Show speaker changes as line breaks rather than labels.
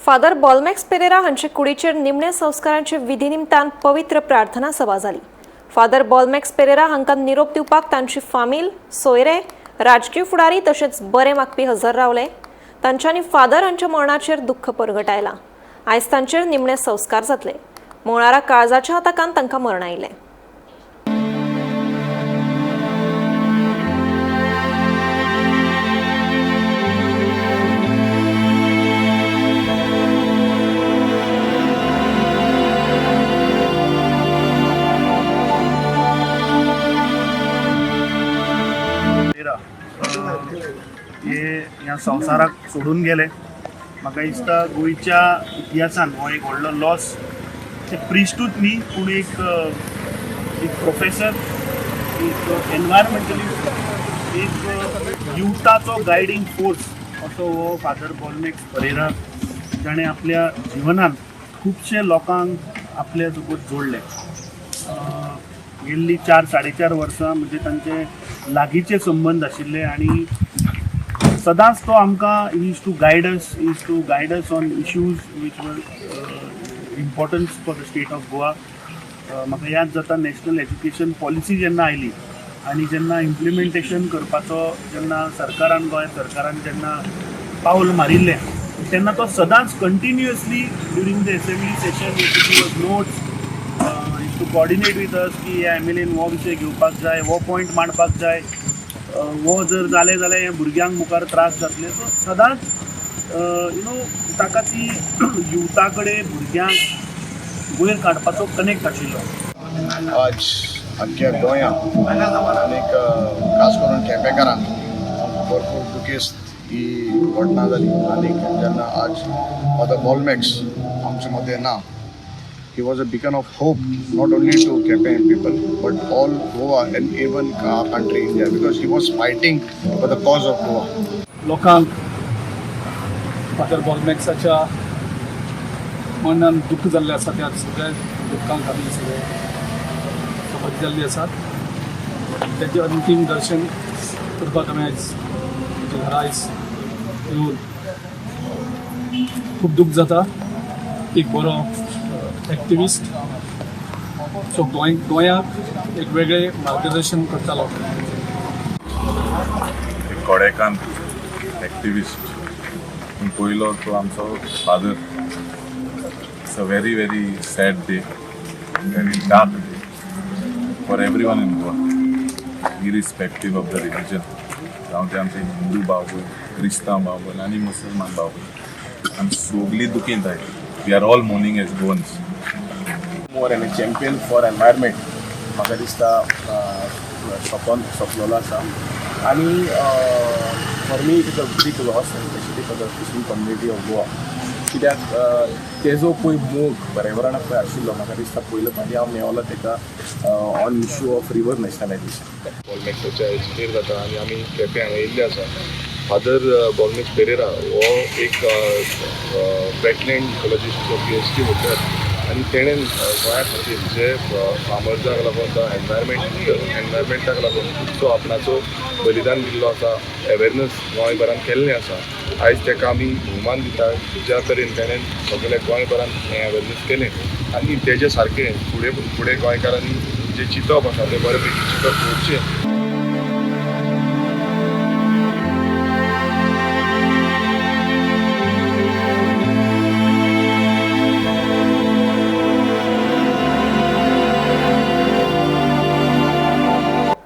Father Bolmax Pereira हांचे कुडीचेर निमणे संस्कारांचे विधी निमतान पवित्र प्रार्थना सभा जाली। फादर बॉलमॅक्स पेरेरा हांकां निरोप दिवपाक तांची फामील, सोयरे, राजकीय फुडारी तशेंच बरे मागपी हजर रावले। तांच्यांनी फादर हांच्या मरणाचेर दुख्ख परगटायलां। आयज तांचेर निमणे संस्कार जातले। मंगळारा काळजाच्या हाताकान तांकां मरण आयलें।
हे ह्या संवसाराक सोडून गेले। म्हाका दिसता गोंयच्या इतिहासान हो एक व्हडलो लॉस। ते प्रिस्टूच न्ही पूण एक प्रोफेसर, एक एनवायरमेंटलिस्ट, एक युथाचो गायडींग फोर्स असो हो फादर बॉलमॅक्स पेरेरा। ताणें आपल्या जिवनान खुबशे लोकांक आपल्या सोबत जोडले। गेल्ली 4-4.5 वर्सां म्हणजे तांचे लागींचे संबंध आशिल्ले आनी सदांच तो आमकां use to guide us on issues which were importance for the state of Goa. म्हाका याद जाता नॅशनल एज्युकेशन पॉलिसी जेन्ना आयली आनी जेन्ना इम्प्लिमेंटेशन करपाचो जेन्ना गोंय सरकारान जेन्ना पावल मारिल्लें तेन्ना तो सदांच continuously during the assembly session notes to coordinate with us की ह्या एमएलएन हो विशय घेवपाक जाय, हो पॉयंट मांडपाक जाय, वो जर जालें जाल्यार हे भुरग्यांक मुखार त्रास जातले। सो सदांच ताका ती युथा कडेन भुरग्यांक वयर काडपाचो कनेक्ट आशिल्लो।
आज अख्ख्या गोंयांत आनीक खास करून केपेकारांक भरपूर दुखेस्त ही घटना जाली। आनीक जेन्ना आज फादर बॉलमॅक्स आमचे मदें ना, he was a beacon of hope not only to Kepe people but all Goa and even our country India, because he was fighting for the cause of Goa.
लोकांक फादर बॉलमॅक्साच्या मनान दुःख जाल्लें आसा त्या सगळ्या दुःखांक आमी सगळे सहभागी जाल्लीं आसात। तेजें अंतीम दर्शन करपाक आमी आयज तुमच्या घरा आयज येवन खूब दूख जाता। एक बरो एक्टिविस्ट सो गोंयाक एक वेगळे मार्गदर्शन करतालो।
कोडेकांत एक्टिविस्ट पूण पयलो तो आमचो father. It's a very very sad day, very dark day for everyone in Goa, irrespective of the religion. जावं ते आमचे हिंदू भाव भयण, क्रिस्तांव भाव भयण आनी मुसलमान भाव भयण, आमी सगळीं दुखेंत आहाय। We are all mourning as Goans.
More an champion for environment म्हाका दिसता सोंपलेलो आसा। आनी for me it is a big loss specially for the fishing community of Goa, कित्याक तेजो पळय मोग बरेवरान पळय आशिल्लो म्हाका दिसता पयले फावटी हांव मेवलो तेका on issue of river nationalisation.
बॉलमॅक्साच्या हेचेर जाता आनी आमी केपें हांगा येयल्ले आसा। फादर बॉलमॅक्स पेरेरा हो एक वेटलँड इकोलॉजिस्टचो PhD होल्डर आनी तेणें गोंया खातीर जे फार्मर्सांक लागून तो एनवायरमेंटाक लागून खुबसो आपणाचो बलिदान दिल्लो आसा, अवेरनस गोंयभरान केल्लें आसा। आयज ताका आमी भोवमान दिता ज्या तरेन तेणें सगळे गोंयभरान हें अवेरनस केलें आनी तेजे सारकें फुडें गोंयकारांनी जें चिंतप आसा तें बरे पैकी चिंतप दवरचें।